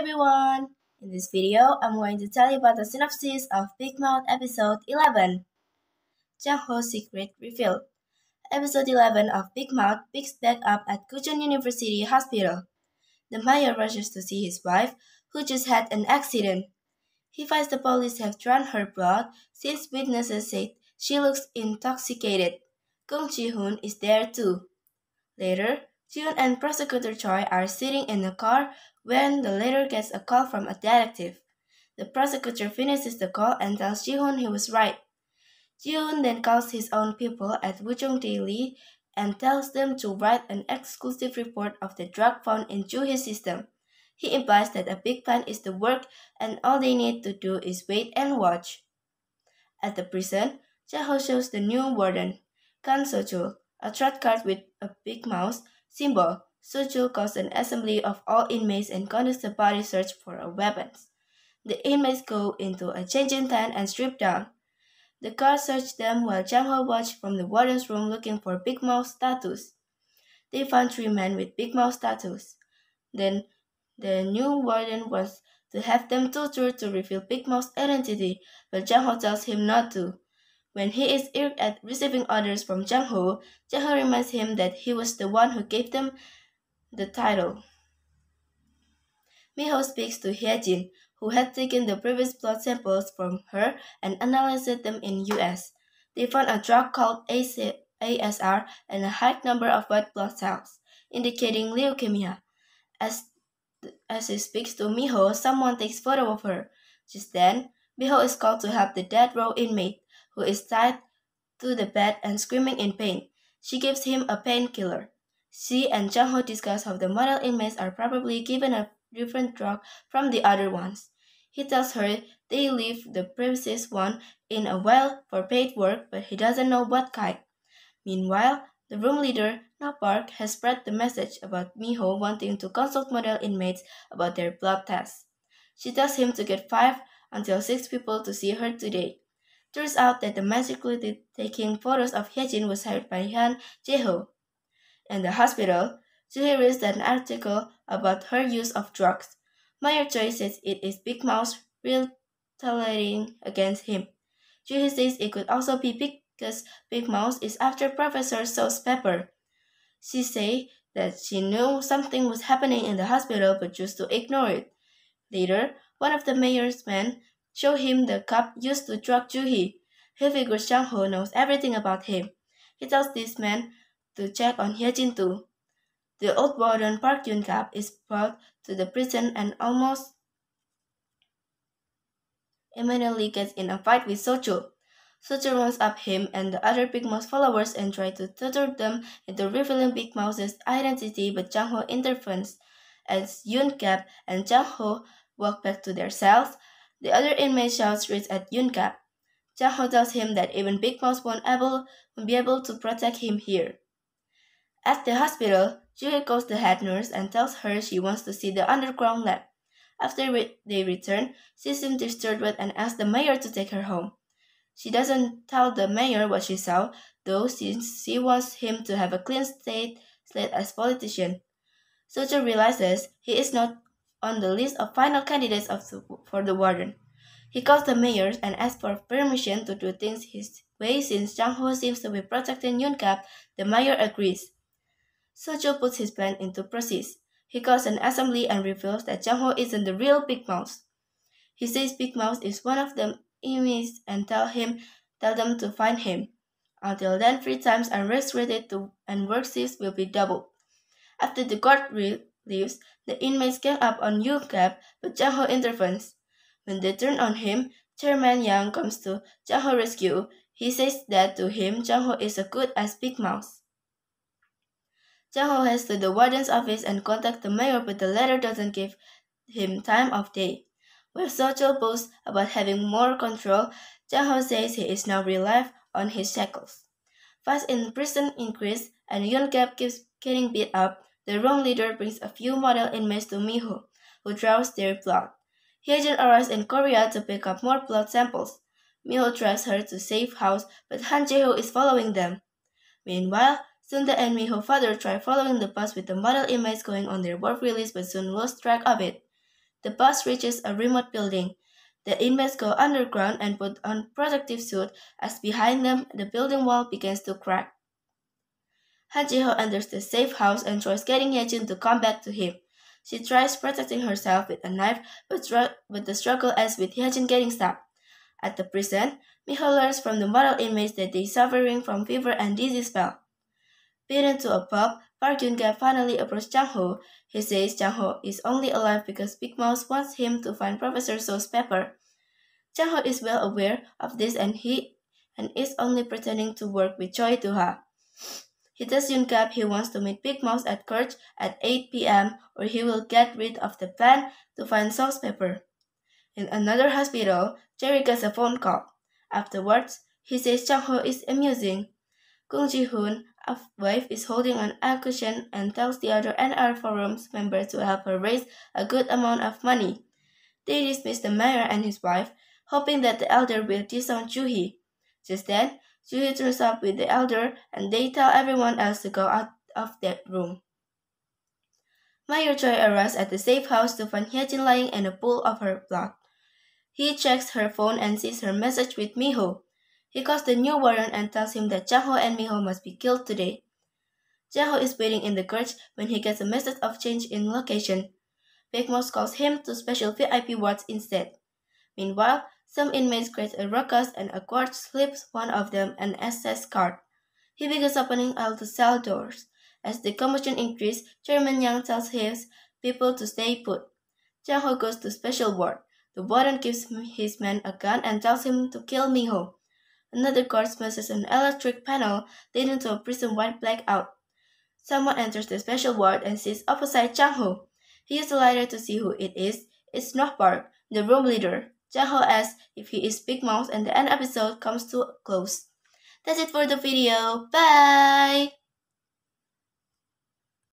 everyone! In this video, I'm going to tell you about the synopsis of Big Mouth episode 11. Jang-ho's secret revealed. Episode 11 of Big Mouth picks back up at Kuchon University Hospital. The mayor rushes to see his wife, who just had an accident. He finds the police have drawn her blood since witnesses said she looks intoxicated. Kung Ji-hoon is there too. Later, Jun and Prosecutor Choi are sitting in a car when the latter gets a call from a detective. The prosecutor finishes the call and tells Ji-hoon he was right. Ji-hoon then calls his own people at Wujong Daily and tells them to write an exclusive report of the drug found in Joo-hee's system. He implies that a big plan is the work and all they need to do is wait and watch. At the prison, Jae-ho shows the new warden, Kan Seo-chul, a threat card with a big mouse symbol. Seo-chul calls an assembly of all inmates and conducts a body search for weapons. The inmates go into a changing tent and strip down. The guards search them while Jang-ho watched from the warden's room looking for Big Mouth's tattoos. They found 3 men with Big Mouth tattoos. Then the new warden wants to have them tortured to reveal Big Mouth's identity, but Jang-ho tells him not to. When he is irked at receiving orders from Jang-ho reminds him that he was the one who gave them the title. Miho speaks to Hyejin, who had taken the previous blood samples from her and analyzed them in US. They found a drug called ASR and a high number of white blood cells, indicating leukemia. As he speaks to Miho, someone takes photo of her. Just then, Miho is called to help the dead row inmate, who is tied to the bed and screaming in pain. She gives him a painkiller. She and Jang-ho discuss how the model inmates are probably given a different drug from the other ones. He tells her they leave the previous one in a while for paid work, but he doesn't know what kind. Meanwhile, the room leader, Na Park, has spread the message about Miho wanting to consult model inmates about their blood tests. She tells him to get 5 until 6 people to see her today. Turns out that the man secretly taking photos of Hyejin was hired by Han Jae-ho. In the hospital, Joo-hee reads an article about her use of drugs. Mayor Choi says it is Big Mouth retaliating against him. Joo-hee says it could also be because Big Mouth is after Professor So's paper. She says that she knew something was happening in the hospital but chose to ignore it. Later, one of the mayor's men show him the cup used to drug Joo-hee. He figures Jang-ho knows everything about him. He tells this man to check on Hyejin too. The old warden Park Yun-kap is brought to the prison and almost immediately gets in a fight with Seo-chul. Seo-chul runs up him and the other Big Mouth followers and try to torture them into revealing Big Mouth's identity, but Jang-ho intervenes. As Yun-kap and Jang-ho walk back to their cells, the other inmate shouts rage at Yun-kap. Jang-ho tells him that even Big Mouth won't be able to protect him here. At the hospital, Joo-hee calls the head nurse and tells her she wants to see the underground lab. After they return, she seems disturbed and asks the mayor to take her home. She doesn't tell the mayor what she saw, though, since she wants him to have a clean slate as politician. Seo-chul realizes he is not on the list of final candidates for the warden. He calls the mayor and asks for permission to do things his way since Jang-ho seems to be protecting Yun-kap. The mayor agrees. Seo-chul puts his plan into practice. He calls an assembly and reveals that Jang-ho isn't the real Big Mouth. He says Big Mouth is one of the enemies and tell them to find him. Until then, free times are restricted and work shifts will be doubled. After the guard leaves, the inmates gang up on Yun-kap, but Jang-ho intervenes. When they turn on him, Chairman Yang comes to Jang-ho's rescue. He says that to him, Jang-ho is as good as Big Mouth. Jang-ho heads to the warden's office and contacts the mayor, but the latter doesn't give him time of day. While Seo-chul boasts about having more control, Jang-ho says he is now relieved on his shackles. Fights in prison increase, and Yun-kap keeps getting beat up. The room leader brings a few model inmates to Miho, who draws their blood. Hyejin arrives in Korea to pick up more blood samples. Miho drives her to safe house, but Han Jae-ho is following them. Meanwhile, Sunda and Miho's father try following the bus with the model inmates going on their work release but soon lost track of it. The bus reaches a remote building. The inmates go underground and put on protective suits as behind them the building wall begins to crack. Han Ji-ho enters the safe house and tries getting Ye-jin to come back to him. She tries protecting herself with a knife, but the struggle ends with Ye-jin getting stabbed. At the prison, Miho learns from the model inmates that they are suffering from fever and disease spell. Beaten to a pulp, Park Yoon-ga finally approaches Jang-ho. He says Jang-ho is only alive because Big Mouse wants him to find Professor So's paper. Jang-ho is well aware of this and is only pretending to work with Choi Do-ha. He tells Yoon-gap he wants to meet Big Mouse at Church at 8 p.m. or he will get rid of the plan to find So's paper. In another hospital, Jerry gets a phone call. Afterwards, he says Jang-ho is amusing. Kung Ji-hoon, a wife, is holding an auction and tells the other NR Forum's members to help her raise a good amount of money. They dismiss the mayor and his wife, hoping that the elder will disown Joo-hee. Just then, Joo-hee turns up with the elder and they tell everyone else to go out of that room. Mayor Choi arrives at the safe house to find Hye-jin lying in a pool of her blood. He checks her phone and sees her message with Miho. He calls the new warden and tells him that Jang-ho and Miho must be killed today. Jang-ho is waiting in the church when he gets a message of change in location. Big Mouse calls him to special VIP wards instead. Meanwhile, some inmates create a ruckus and a guard slips one of them an access card. He begins opening all the cell doors. As the commotion increases, Chairman Yang tells his people to stay put. Jang-ho goes to special ward. The warden gives his man a gun and tells him to kill Miho. Another guard smashes an electric panel, leading to a prison-wide blackout. Someone enters the special ward and sits opposite Jang-ho. He uses a lighter to see who it is. It's Noh Park, the room leader. Jang-ho asks if he is Big Mouse and the end episode comes to a close. That's it for the video. Bye!